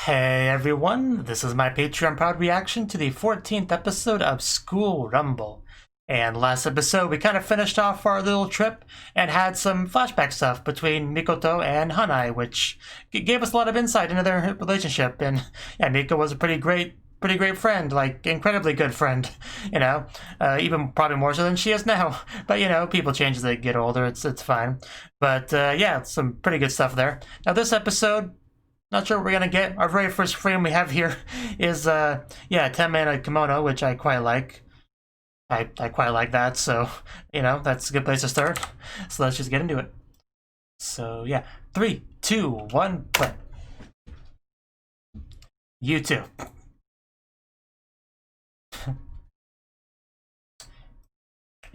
Hey everyone, this is my Patreon proud reaction to the 14th episode of School Rumble. And last episode we kind of finished off our little trip and had some flashback stuff between Mikoto and Hanai, which gave us a lot of insight into their relationship. And yeah, Miko was a pretty great friend, like incredibly good friend, you know, even probably more so than she is now. But you know, people change as they get older. It's fine. But yeah, some pretty good stuff there. Now this episode, not sure what we're gonna get. Our very first frame we have here is yeah, 10-mana kimono, which I quite like. I quite like that, so you know, that's a good place to start. So let's just get into it. So yeah, 3, 2, 1, play. You too.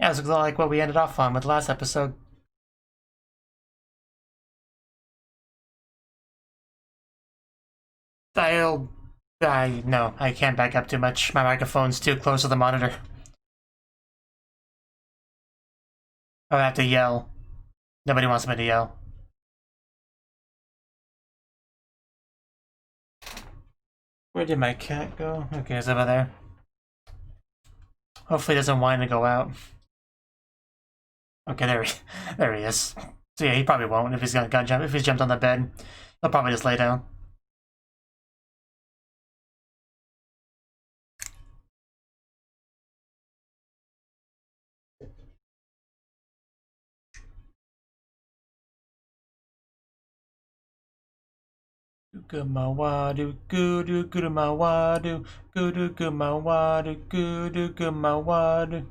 Yeah, this looks a lot like what we ended off on with the last episode. No, I can't back up too much. My microphone's too close to the monitor. I have to yell. Nobody wants me to yell. Where did my cat go? Okay, it's over there. Hopefully he doesn't whine to go out. Okay, there he is. So yeah, he probably won't if he's gonna jump. If he's jumped on the bed, he'll probably just lay down. Gumawadu, gudu gumawadu, gudu gumawadu, gudu gumawadu.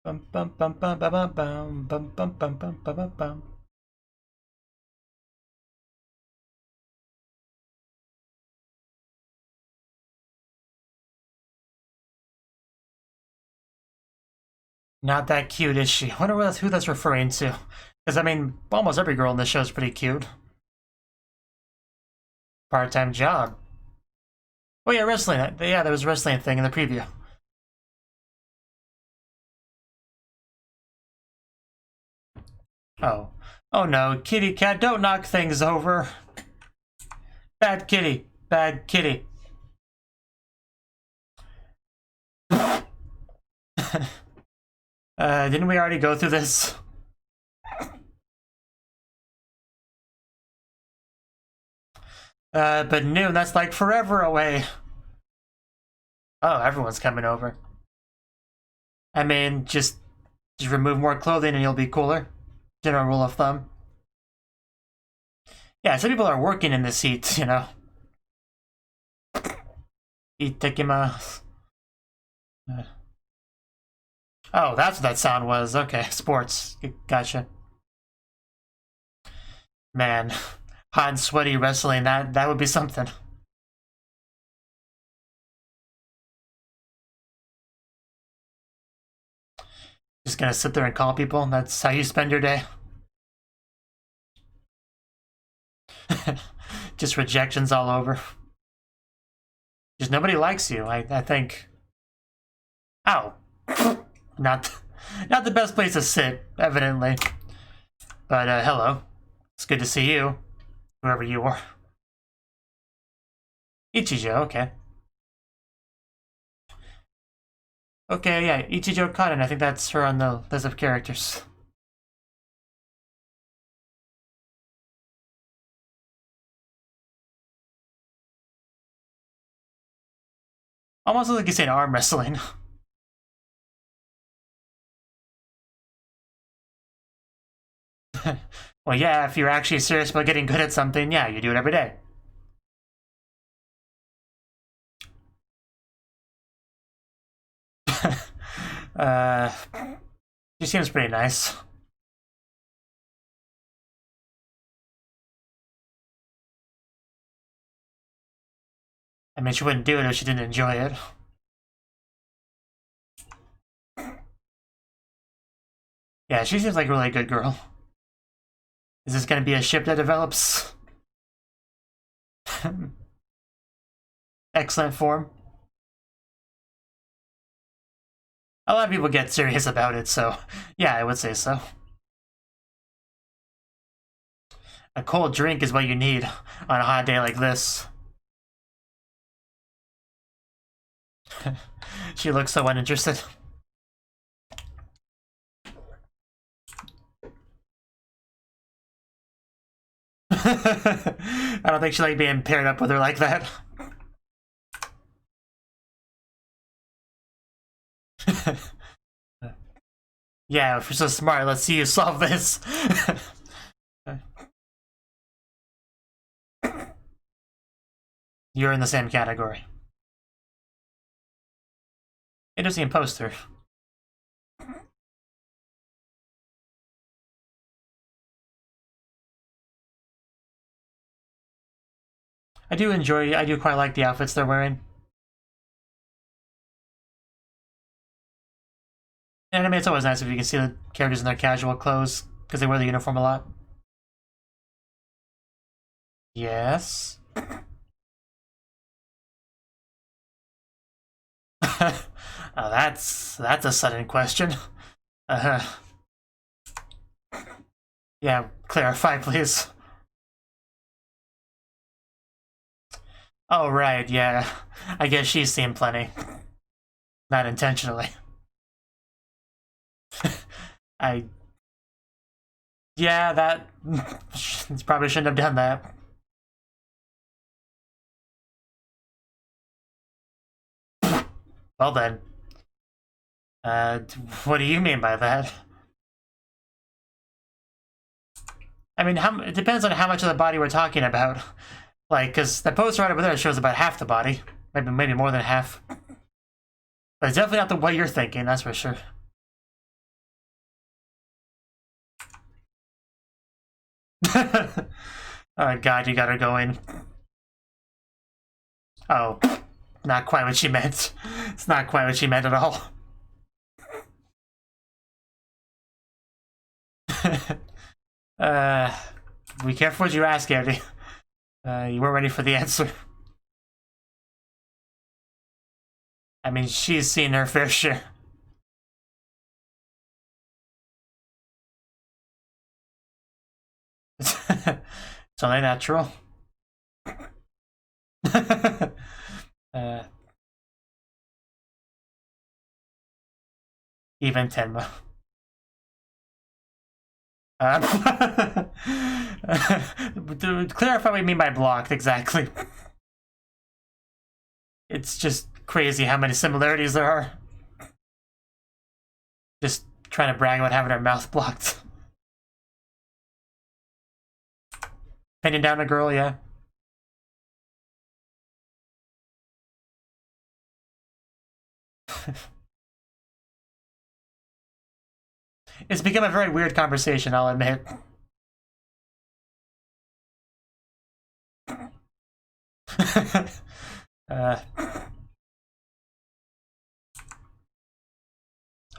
Bum bum bum bum bum bum bum bum bum bum bum bum bum. Not that cute, is she? I wonder who that's referring to. Because, I mean, almost every girl in this show is pretty cute. Part-time job. Oh yeah, wrestling. Yeah, there was a wrestling thing in the preview. Oh. Oh no, kitty cat, don't knock things over. Bad kitty. Bad kitty. Didn't we already go through this? But noon, that's like forever away. Oh, everyone's coming over. I mean, just remove more clothing and you'll be cooler. General rule of thumb. Yeah, some people are working in this heat, you know. Itakimasu. Oh, that's what that sound was. Okay, sports. Gotcha. Man, hot and sweaty wrestling, that would be something. Just gonna sit there and call people? That's how you spend your day? Just rejections all over. Just nobody likes you, I think. Ow. Not the best place to sit, evidently. But, hello. It's good to see you. Whoever you are. Ichijo, okay. Okay, yeah, Ichijo Kaden, I think that's her on the list of characters. Almost like you say arm wrestling. Well, yeah, if you're actually serious about getting good at something, yeah, you do it every day. She seems pretty nice. I mean, she wouldn't do it if she didn't enjoy it. Yeah, she seems like a really good girl. Is this gonna be a ship that develops? Excellent form. A lot of people get serious about it, so yeah, I would say so. A cold drink is what you need on a hot day like this. She looks so uninterested. I don't think she liked being paired up with her like that. Yeah, if you're so smart, let's see you solve this. You're in the same category. Interesting poster. I do quite like the outfits they're wearing. In anime, it's always nice if you can see the characters in their casual clothes, because they wear the uniform a lot. Yes? Oh, that's a sudden question. Yeah, clarify, please. Oh, right, yeah. I guess she's seen plenty. Not intentionally. Yeah, that... probably shouldn't have done that. Well then. What do you mean by that? I mean, it depends on how much of the body we're talking about. Like, because the poster right over there shows about half the body. Maybe more than half. But it's definitely not the way you're thinking, that's for sure. Oh god, you got her going. Oh, not quite what she meant. It's not quite what she meant at all. Be careful what you ask, Andy. You weren't ready for the answer. I mean, she's seen her fair share. It's only natural. Even Tenma. To clarify what you mean by blocked, exactly. It's just crazy how many similarities there are. Just trying to brag about having her mouth blocked. Pinning down a girl, yeah. It's become a very weird conversation, I'll admit.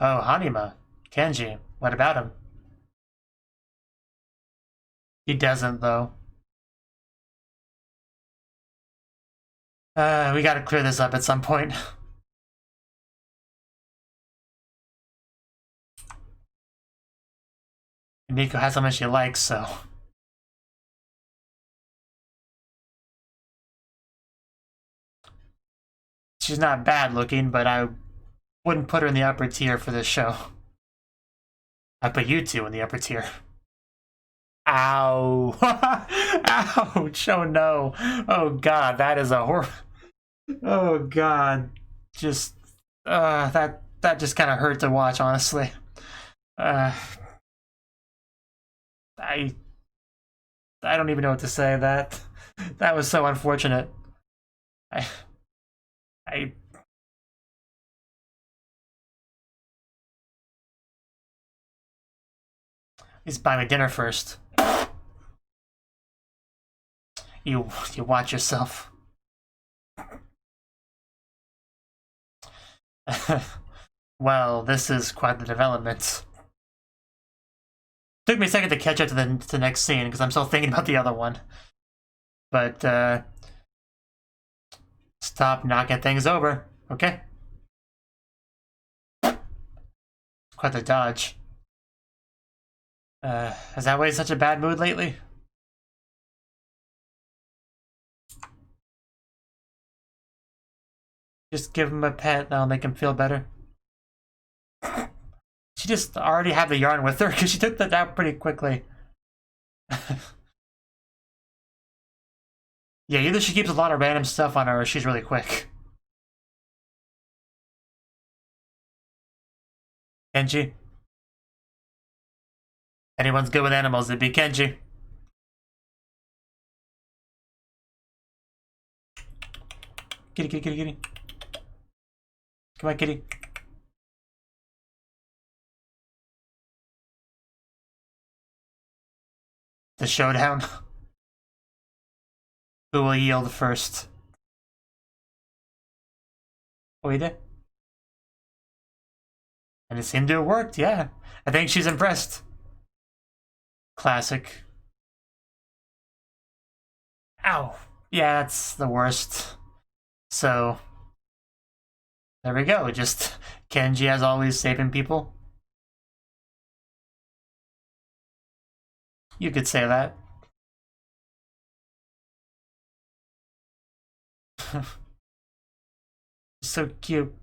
Oh, Hanima. Kenji. What about him? He doesn't, though. We gotta clear this up at some point. Nico has something she likes, so... She's not bad looking, but I wouldn't put her in the upper tier for this show. I put you two in the upper tier. Ow. Ouch. Oh no. Oh god, that is a horror. Oh god. Just, that just kind of hurt to watch, honestly. I don't even know what to say. That was so unfortunate. Please buy me dinner first. You watch yourself. Well, this is quite the development. Took me a second to catch up to the next scene because I'm still thinking about the other one. But stop knocking things over, okay? Quite the dodge. Has that way in such a bad mood lately? Just give him a pet, that'll make him feel better. She just already had the yarn with her because she took that out pretty quickly. Yeah, either she keeps a lot of random stuff on her or she's really quick. Kenji? Anyone's good with animals, it'd be Kenji. Kitty, kitty, kitty, kitty. Come on, kitty. The showdown. Who will yield first? Oide? And it seemed to have worked, yeah. I think she's impressed. Classic. Ow. Yeah, that's the worst. So, there we go. Just Kenji, as always, saving people. You could say that. So cute.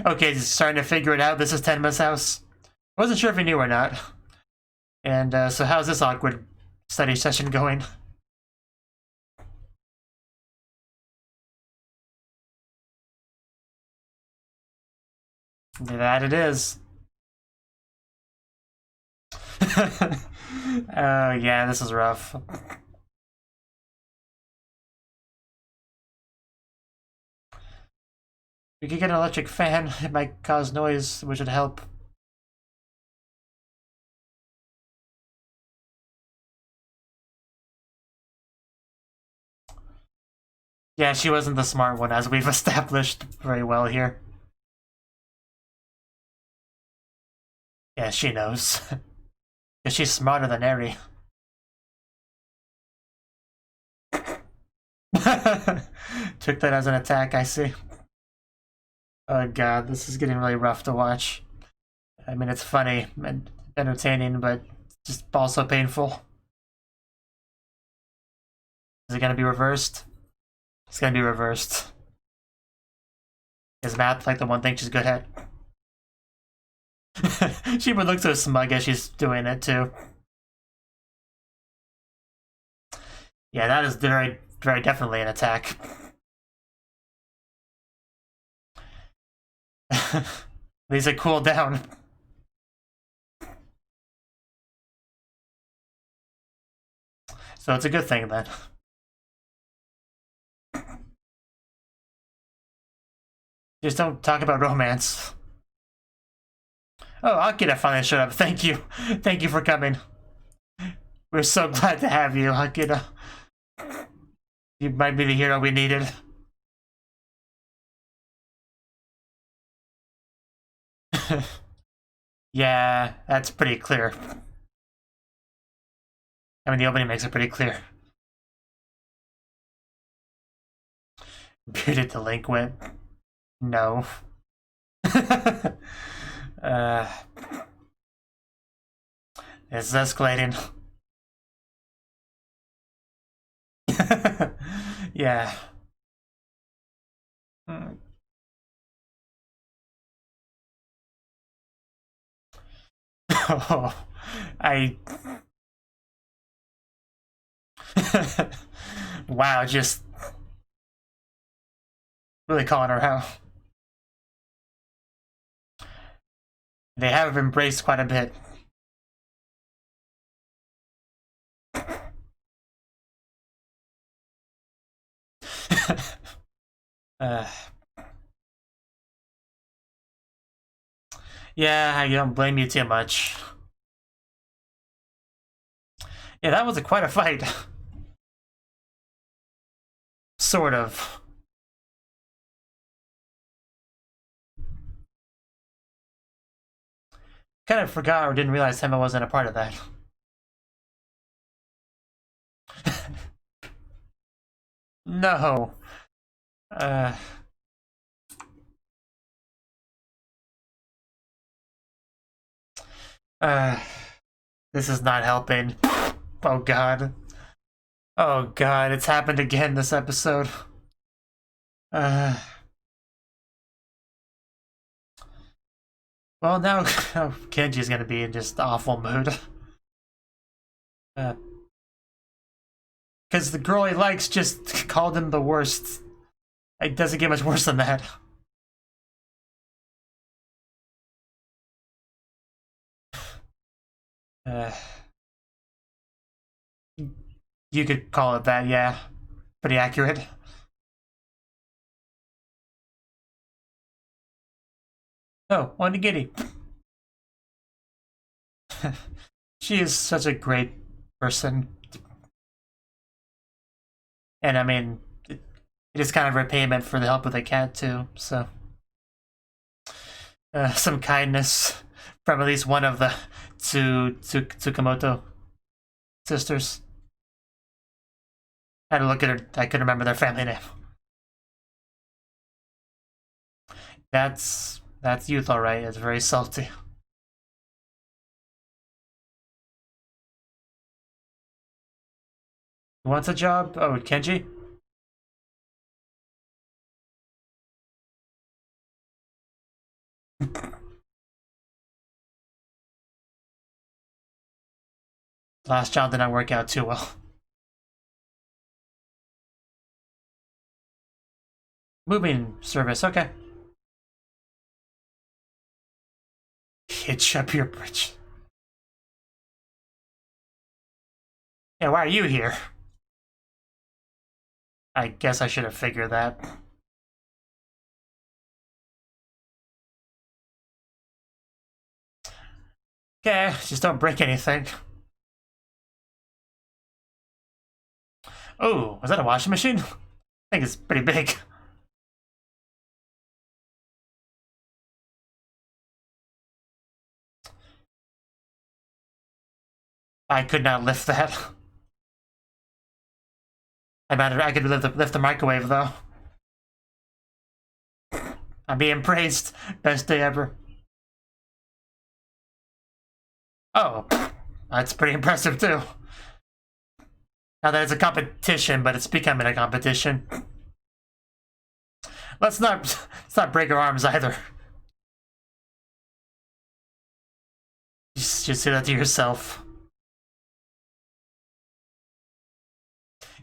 Okay, just starting to figure it out. This is Tenma's house. I wasn't sure if he knew or not. And so how's this awkward study session going? That it is. Oh, yeah, this is rough. We could get an electric fan. It might cause noise, which would help. Yeah, she wasn't the smart one, as we've established very well here. Yeah, she knows. Because she's smarter than Eri. Took that as an attack, I see. Oh god, this is getting really rough to watch. I mean, it's funny and entertaining, but just also painful. Is it gonna be reversed? It's gonna be reversed. Is math like the one thing she's good at? She would look so smug as she's doing it too. Yeah, that is very, very definitely an attack. These are cool down. So it's a good thing then. Just don't talk about romance. Oh, Akira finally showed up. Thank you. Thank you for coming. We're so glad to have you, Akira. You might be the hero we needed. Yeah, that's pretty clear. I mean, the opening makes it pretty clear. Bearded delinquent. No. It's escalating. Yeah. Oh, wow, just really calling her out. They have embraced quite a bit. Yeah, I don't blame you too much. Yeah, that was quite a fight. Sort of. Kind of forgot or didn't realize Emma wasn't a part of that. No. This is not helping. Oh god. Oh god, it's happened again this episode. Well, now Kenji's gonna be in just awful mood. Because the girl he likes just called him the worst. It doesn't get much worse than that. You could call it that, yeah. Pretty accurate. Oh, Onigiri. She is such a great person. And I mean, it is kind of repayment for the help with the cat too, so. Some kindness from at least one of the Tsukamoto sisters. I had to look at her, I couldn't remember their family name. That's youth, alright. It's very salty. Who wants a job? Oh, Kenji? Last job did not work out too well. Moving service, okay. Hitch up your bridge. Yeah, why are you here? I guess I should have figured that. Okay, just don't break anything. Oh, was that a washing machine? I think it's pretty big. I could not lift that. I could lift the microwave though. I'm being praised. Best day ever. Oh, that's pretty impressive too. Now that it's a competition, but it's becoming a competition. Let's not break our arms either. Just say that to yourself.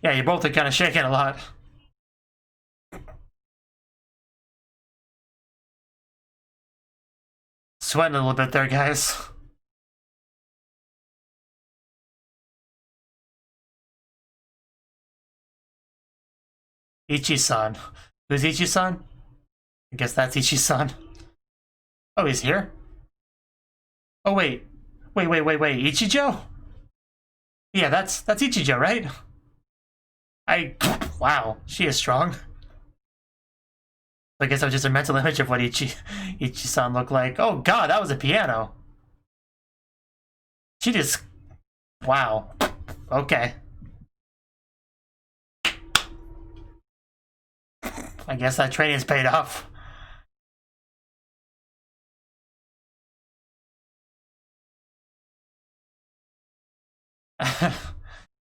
Yeah, you both are kind of shaking a lot. Sweating a little bit there, guys. Ichi-san. Who's Ichi-san? I guess that's Ichi-san. Oh, he's here? Oh, wait. Wait. Ichijo? Yeah, that's Ichijo, right? Wow, she is strong. I guess that was just a mental image of what Ichi-san looked like. Oh god, that was a piano. She just... Wow. Okay. I guess that training's paid off.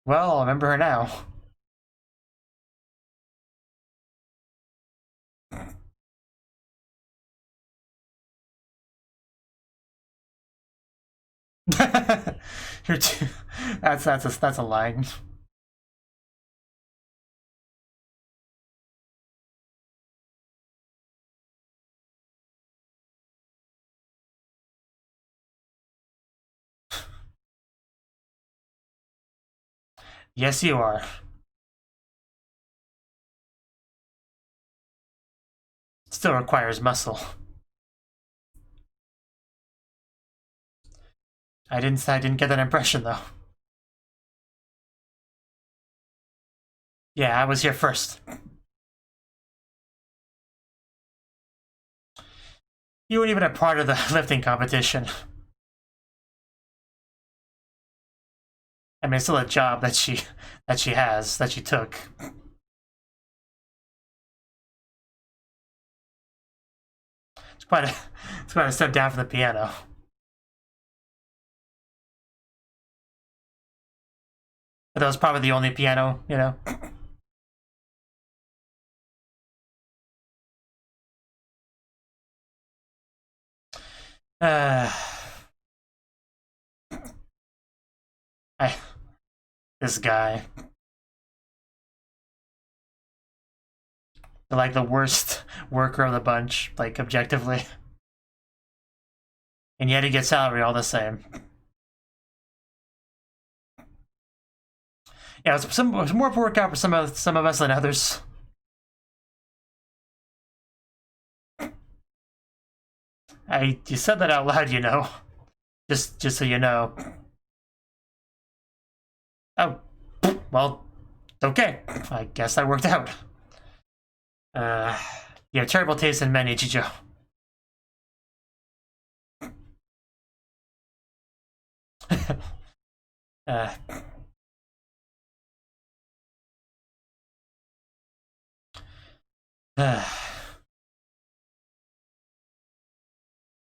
Well, I'll remember her now. You're too... That's a line. Yes, you are. Still requires muscle. I didn't get that impression though. Yeah, I was here first. You weren't even a part of the lifting competition. I mean, it's still a job that she took. It's quite a step down from the piano. But that was probably the only piano, you know. This guy. They're like the worst worker of the bunch, like objectively. And yet he gets salary all the same. Yeah, it was more workout for some of us than others. You said that out loud, you know. Just so you know. Oh, well, okay. I guess that worked out. You have terrible taste in men, Ichijo.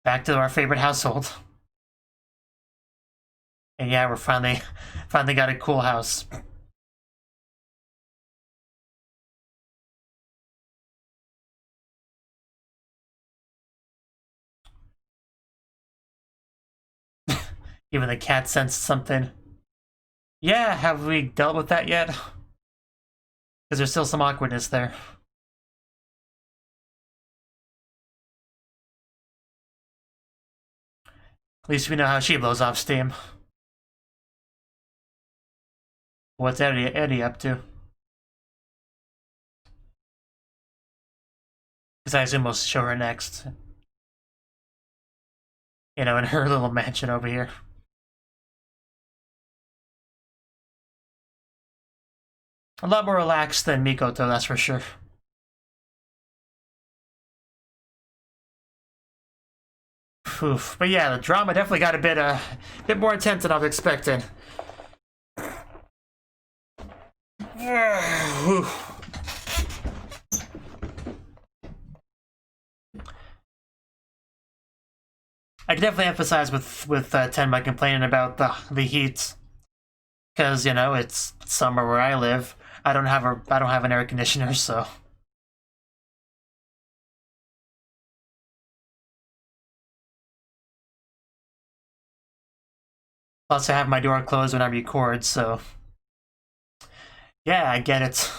Back to our favorite household. And yeah, we're finally got a cool house. Even the cat sensed something. Yeah, have we dealt with that yet? Because there's still some awkwardness there. At least we know how she blows off steam. What's Eddie up to? Because I assume we'll show her next. You know, in her little mansion over here. A lot more relaxed than Mikoto, that's for sure. Oof. But yeah, the drama definitely got a bit more intense than I was expecting. I can definitely emphasize with Tenma complaining about the heat, because you know it's summer where I live. I don't have an air conditioner, so. Plus, I have my door closed when I record, so. Yeah, I get it.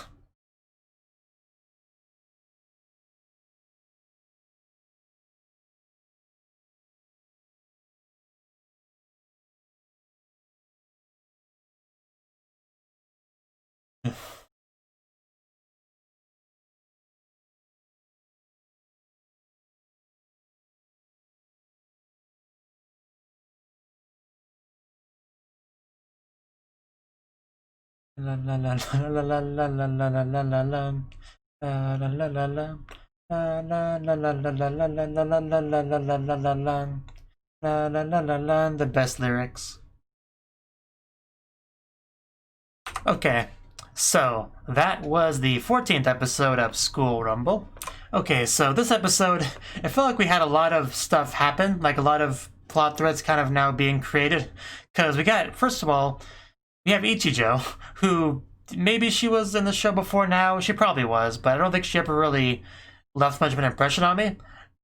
La la la la la la la la la la la la la la la la la la. La la la la la la la la la la la la la la la la la. The best lyrics. Okay, so that was the 14th episode of School Rumble. Okay, so this episode, I felt like we had a lot of stuff happen, like a lot of plot threads kind of now being created. Because we got, first of all, we have Ichijo, who maybe she was in the show before now. She probably was, but I don't think she ever really left much of an impression on me.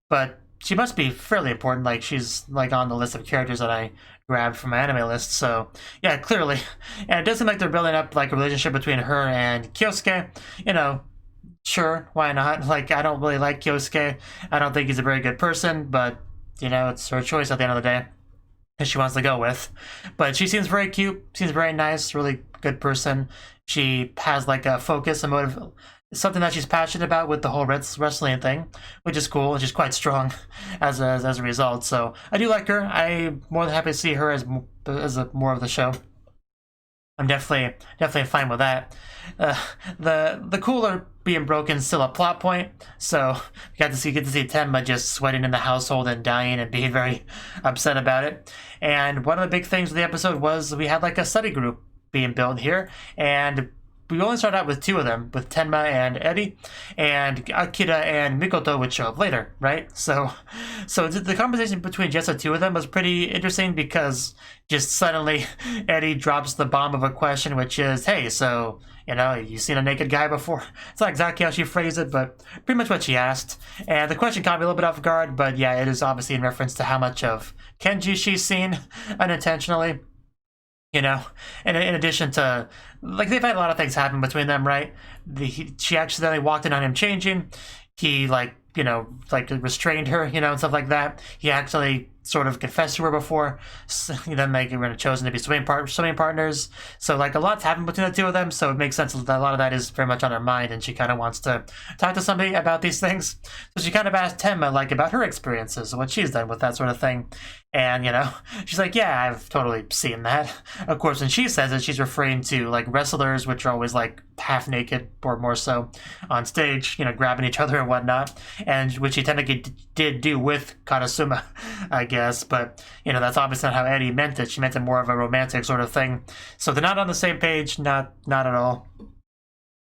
But she must be fairly important. Like, she's like on the list of characters that I grabbed from MyAnimeLIst. So yeah, clearly. And it does seem like they're building up like a relationship between her and Kyosuke. You know, sure, why not? Like, I don't really like Kyosuke. I don't think he's a very good person, but you know, it's her choice at the end of the day. That she wants to go with. But she seems very cute, seems very nice, really good person. She has like a focus, a motive, something that she's passionate about with the whole wrestling thing, which is cool, and she's quite strong as a result. So I do like her. I'm more than happy to see her as more of the show. I'm definitely fine with that. The cooler being broken is still a plot point, so we get to see Tenma just sweating in the household and dying and being very upset about it. And one of the big things of the episode was we had like a study group being built here, and we only start out with two of them, with Tenma and Eri, and Akira and Mikoto would show up later, right? So the conversation between just the two of them was pretty interesting, because just suddenly Eri drops the bomb of a question, which is, hey, so, you know, you seen a naked guy before? It's not exactly how she phrased it, but pretty much what she asked. And the question caught me a little bit off guard, but yeah, it is obviously in reference to how much of Kenji she's seen unintentionally. You know, and in addition to, like, they've had a lot of things happen between them, right? She accidentally walked in on him changing. He, like, you know, like, restrained her, you know, and stuff like that. He actually sort of confessed to her before. So then they were chosen to be swimming partners. So, like, a lot's happened between the two of them, so it makes sense that a lot of that is very much on her mind, and she kind of wants to talk to somebody about these things. So she kind of asked Tenma, like, about her experiences, what she's done with that sort of thing. And, you know, she's like, yeah, I've totally seen that. Of course, when she says it, she's referring to, like, wrestlers, which are always, like, half naked, or more so, on stage, you know, grabbing each other and whatnot, and which she technically did do with Karasuma, I guess, but, you know, that's obviously not how Eri meant it. She meant it more of a romantic sort of thing. So they're not on the same page, not at all.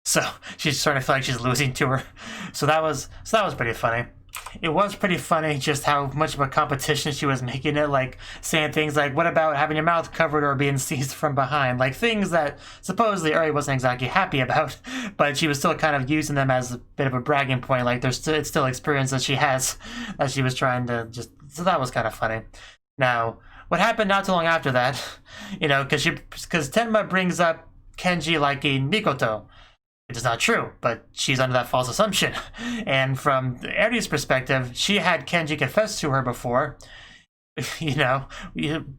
So she's starting to feel like she's losing to her. So that was pretty funny. It was pretty funny just how much of a competition she was making it, like saying things like, what about having your mouth covered or being seized from behind? Like things that supposedly Eri wasn't exactly happy about, but she was still kind of using them as a bit of a bragging point. Like it's still experience that she has, that she was trying to just, so that was kind of funny. Now, what happened not too long after that, you know, because Tenma brings up Kenji liking Mikoto. It is not true, but she's under that false assumption. And from Eri's perspective, she had Kenji confess to her before, you know,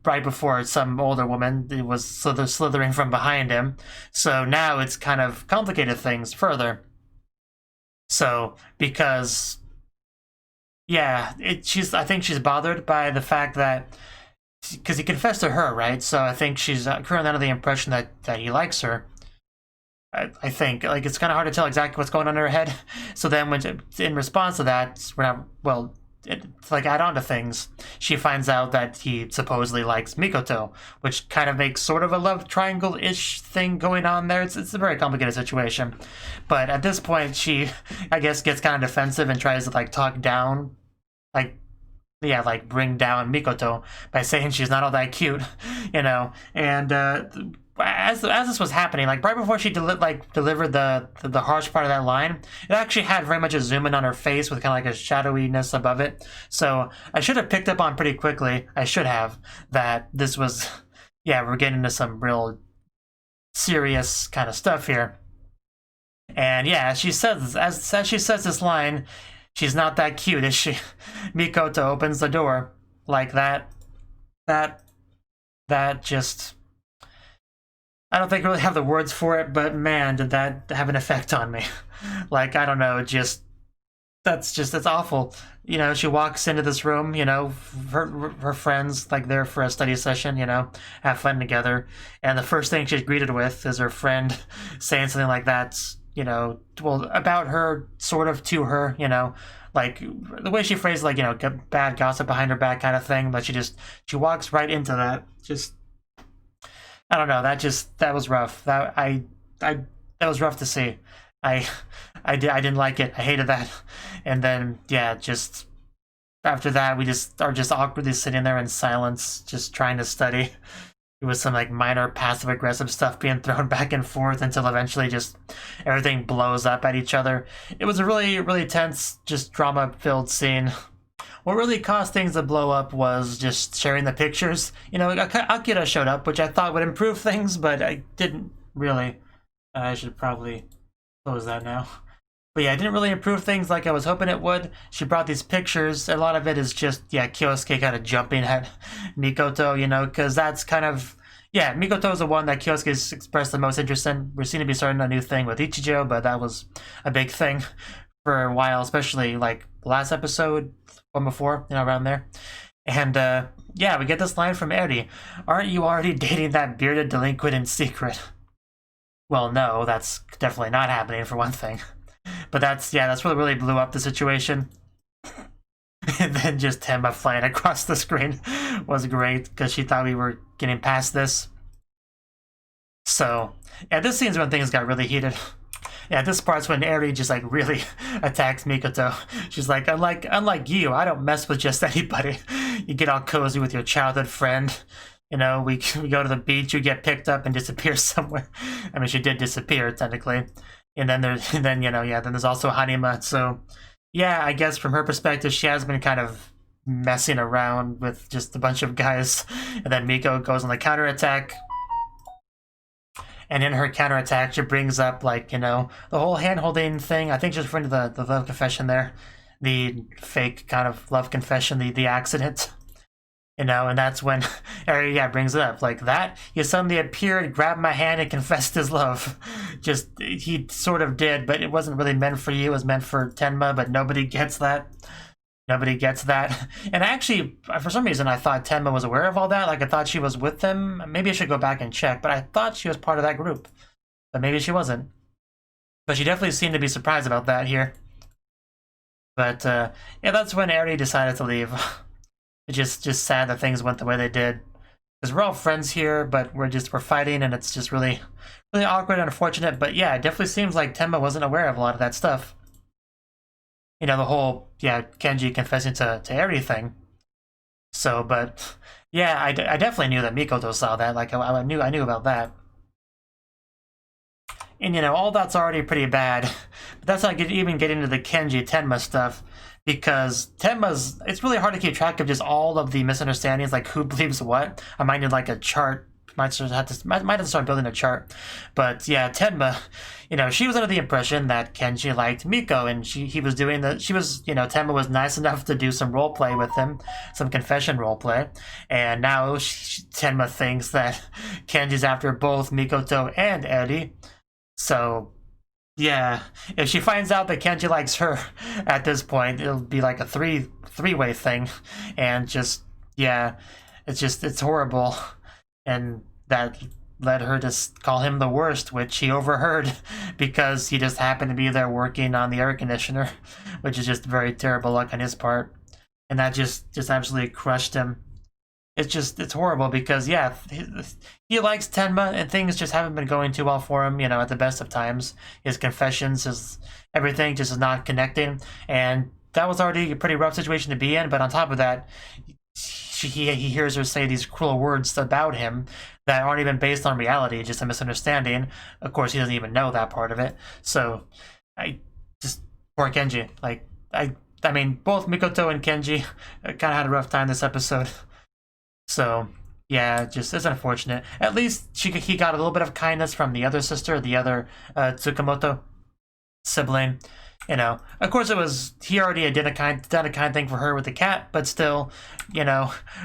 right before some older woman was slithering from behind him. So now it's kind of complicated things further. So, because, yeah, I think she's bothered by the fact that, because he confessed to her, right? So I think she's currently under the impression that he likes her. I think, like, it's kind of hard to tell exactly what's going on in her head. So then when, in response to that, to add on to things, she finds out that he supposedly likes Mikoto, which kind of makes sort of a love triangle-ish thing going on there. It's a very complicated situation. But at this point, she, I guess, gets kind of defensive and tries to, like, talk down, like, yeah, like, bring down Mikoto by saying she's not all that cute, you know, and, as this was happening, like right before she delivered the harsh part of that line, it actually had very much a zoom in on her face with kind of like a shadowiness above it. So I should have picked up on pretty quickly. I should have that this was, yeah, we're getting into some real serious kind of stuff here. And yeah, as she says this line, she's not that cute, is she? Mikoto opens the door like that. That just, I don't think I really have the words for it, but man, did that have an effect on me. Like, I don't know, that's awful. You know, she walks into this room, you know, her friends, like, there for a study session, you know, have fun together. And the first thing she's greeted with is her friend saying something like that, you know, well, about her, sort of to her, you know, like, the way she phrased, like, you know, bad gossip behind her back kind of thing, but she walks right into that, just, I don't know. That was rough. That was rough to see. I didn't like it. I hated that. And then, yeah, just after that, we just are just awkwardly sitting there in silence, just trying to study. It was some, like, minor passive-aggressive stuff being thrown back and forth until eventually just everything blows up at each other. It was a really, really tense, just drama-filled scene. What really caused things to blow up was just sharing the pictures. You know, Akira showed up, which I thought would improve things, but I didn't really. I should probably close that now. But yeah, it didn't really improve things like I was hoping it would. She brought these pictures. A lot of it is just, yeah, Kyosuke kind of jumping at Mikoto, you know, because that's kind of, yeah, Mikoto is the one that Kyosuke's expressed the most interest in. We seem to be starting a new thing with Ichijo, but that was a big thing for a while, especially, like, last episode, one before, you know, around there. And, yeah, we get this line from Eri. Aren't you already dating that bearded delinquent in secret? Well, no, that's definitely not happening, for one thing. But that's what really blew up the situation. And then just Tenma flying across the screen was great, because she thought we were getting past this. So, yeah, this scene's when things got really heated. Yeah, this part's when Eri just like really attacks Mikoto. She's like, unlike you, I don't mess with just anybody. You get all cozy with your childhood friend. You know, we go to the beach, you get picked up and disappear somewhere. I mean, she did disappear technically. And then then there's also Hanima. So, yeah, I guess from her perspective, she has been kind of messing around with just a bunch of guys. And then Miko goes on the counterattack. And in her counterattack, she brings up, like, the whole hand-holding thing. I think she's referring to the love confession there. The fake kind of love confession, the accident. And that's when Eri, brings it up. Like that, he suddenly appeared, grabbed my hand, and confessed his love. Just, he sort of did, but it wasn't really meant for you. It was meant for Tenma, but nobody gets that. Nobody gets that. And actually, for some reason, I thought Tenma was aware of all that. Like, I thought she was with them. Maybe I should go back and check, but I thought she was part of that group. But maybe she wasn't. But she definitely seemed to be surprised about that here. But, yeah, that's when Eri decided to leave. It's just sad that things went the way they did. Because we're all friends here, but we're fighting, and it's just really, really awkward and unfortunate. But, yeah, it definitely seems like Tenma wasn't aware of a lot of that stuff. The whole, Kenji confessing to everything. So, but, yeah, I definitely knew that Mikoto saw that. Like, I knew about that. And, all that's already pretty bad. But that's not even getting into the Kenji-Tenma stuff. Because it's really hard to keep track of just all of the misunderstandings, like who believes what. I might need, like, a chart. Might have to start building a chart. But yeah, Tenma, she was under the impression that Kenji liked Miko, and Tenma was nice enough to do some role play with him, some confession role play, and now Tenma thinks that Kenji's after both Mikoto and Eri. So yeah, if she finds out that Kenji likes her at this point, it'll be like a three-way thing, and it's horrible. And that led her to call him the worst, which he overheard because he just happened to be there working on the air conditioner, which is just very terrible luck on his part. And that just absolutely crushed him. It's horrible because, he likes Tenma and things just haven't been going too well for him, at the best of times. His confessions, his everything just is not connecting. And that was already a pretty rough situation to be in, but on top of that, he hears her say these cruel words about him that aren't even based on reality, just a misunderstanding. Of course, he doesn't even know that part of it. So, poor Kenji. Like, I mean, both Mikoto and Kenji kind of had a rough time this episode. So, yeah, it's unfortunate. At least he got a little bit of kindness from the other sister, the other Tsukamoto sibling. Of course, he already done a kind thing for her with the cat, but still,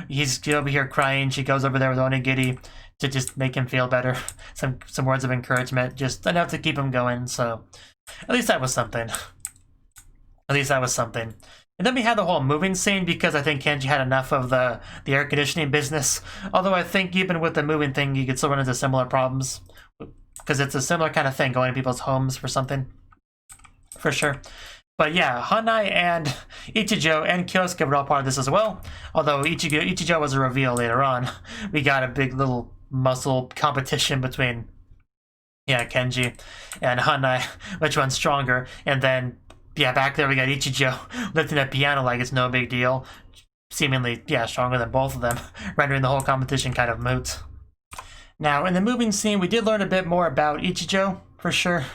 he's over here crying. She goes over there with Onigiri to just make him feel better. Some words of encouragement, just enough to keep him going. So, at least that was something. And then we had the whole moving scene because I think Kenji had enough of the air conditioning business. Although I think even with the moving thing, you could still run into similar problems because it's a similar kind of thing, going to people's homes for something. For sure. But yeah, Hanai and Ichijo and Kyosuke were all part of this as well. Although Ichijo was a reveal later on. We got a big little muscle competition between Kenji and Hanai, which one's stronger. And then back there we got Ichijo lifting a piano like it's no big deal. Seemingly, stronger than both of them, rendering the whole competition kind of moot. Now, in the moving scene, we did learn a bit more about Ichijo, for sure.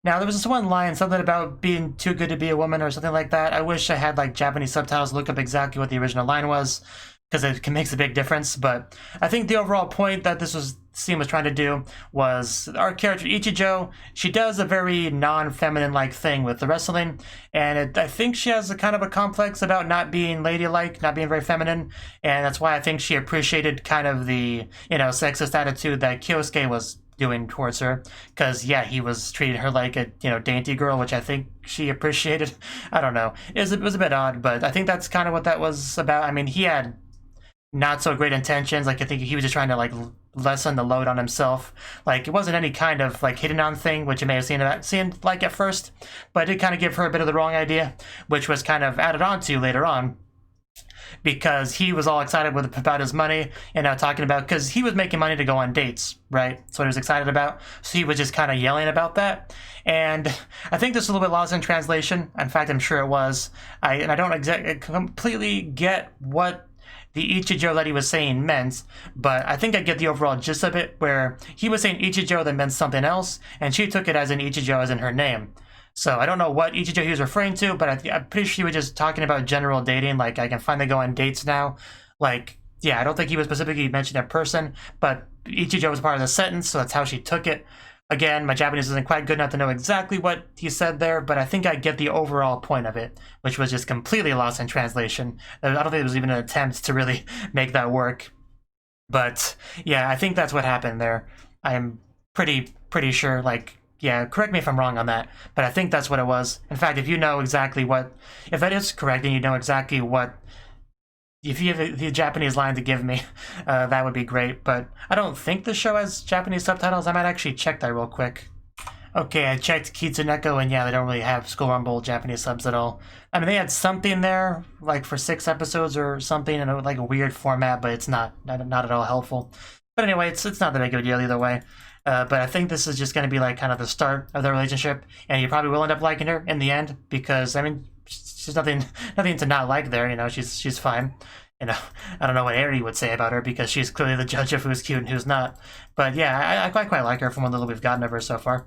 Now, there was this one line, something about being too good to be a woman or something like that. I wish I had, like, Japanese subtitles look up exactly what the original line was, because it makes a big difference. But I think the overall point that this scene was trying to do was our character, Ichijo, she does a very non-feminine-like thing with the wrestling, and I think she has a kind of a complex about not being ladylike, not being very feminine, and that's why I think she appreciated kind of the, sexist attitude that Kyosuke was doing towards her, because he was treating her like a dainty girl, which I think she appreciated. I don't know, it was a bit odd, but I think that's kind of what that was about. I mean, he had not so great intentions. Like, I think he was just trying to like lessen the load on himself. Like, it wasn't any kind of like hidden on thing, which it may have seemed like at first, but it did kind of give her a bit of the wrong idea, which was kind of added on to later on because he was all excited about his money and now talking about, because he was making money to go on dates, right? That's what he was excited about. So he was just kind of yelling about that. And I think this is a little bit lost in translation. In fact, I'm sure it was. I don't completely get what the Ichijo that he was saying meant, but I think I get the overall gist of it, where he was saying Ichijo that meant something else, and she took it as an Ichijo as in her name. So I don't know what Ichijo he was referring to, but I'm pretty sure he was just talking about general dating, like I can finally go on dates now. Like, yeah, I don't think he was specifically mentioning a person, but Ichijo was part of the sentence, so that's how she took it. Again, my Japanese isn't quite good enough to know exactly what he said there, but I think I get the overall point of it, which was just completely lost in translation. I don't think there was even an attempt to really make that work. But yeah, I think that's what happened there. I'm pretty sure, like, yeah, correct me if I'm wrong on that, but I think that's what it was. In fact, if you know exactly what, if that is correct and you know exactly what, if you have the Japanese line to give me, that would be great. But I don't think the show has Japanese subtitles. I might actually check that real quick. Okay, I checked Kitsuneko, and yeah, they don't really have School Rumble Japanese subs at all. I mean, they had something there, like for 6 episodes or something, in like a weird format, but it's not at all helpful. But anyway, it's not that big of a deal either way. But I think this is just going to be like kind of the start of their relationship, and you probably will end up liking her in the end, because I mean, she's nothing to not like there. You know, she's fine. You know, I don't know what Eri would say about her, because she's clearly the judge of who's cute and who's not. But yeah, I quite like her from what little we've gotten of her so far.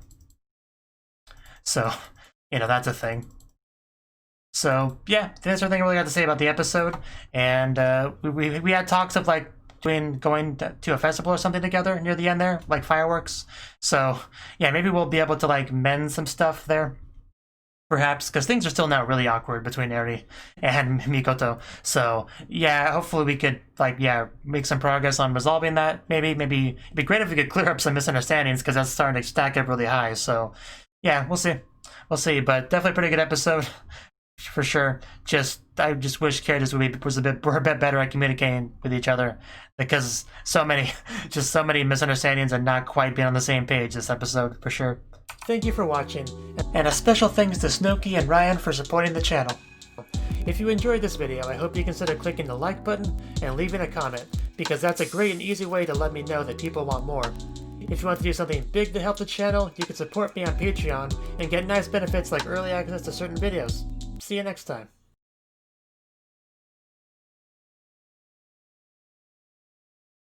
So, you know, that's a thing. So yeah, that's everything I really got to say about the episode. And we had talks of like going to a festival or something together near the end there, like fireworks. So yeah, maybe we'll be able to like mend some stuff there, perhaps, because things are still now really awkward between Eri and Mikoto. So yeah, hopefully we could like, yeah, make some progress on resolving that. Maybe it'd be great if we could clear up some misunderstandings, because that's starting to stack up really high. So yeah, we'll see, but definitely a pretty good episode for sure. I just wish characters were a bit better at communicating with each other, because so many misunderstandings and not quite being on the same page this episode, for sure. Thank you for watching, and a special thanks to Cnouki and Ryan for supporting the channel. If you enjoyed this video, I hope you consider clicking the like button and leaving a comment, because that's a great and easy way to let me know that people want more. If you want to do something big to help the channel, you can support me on Patreon and get nice benefits like early access to certain videos. See you next time.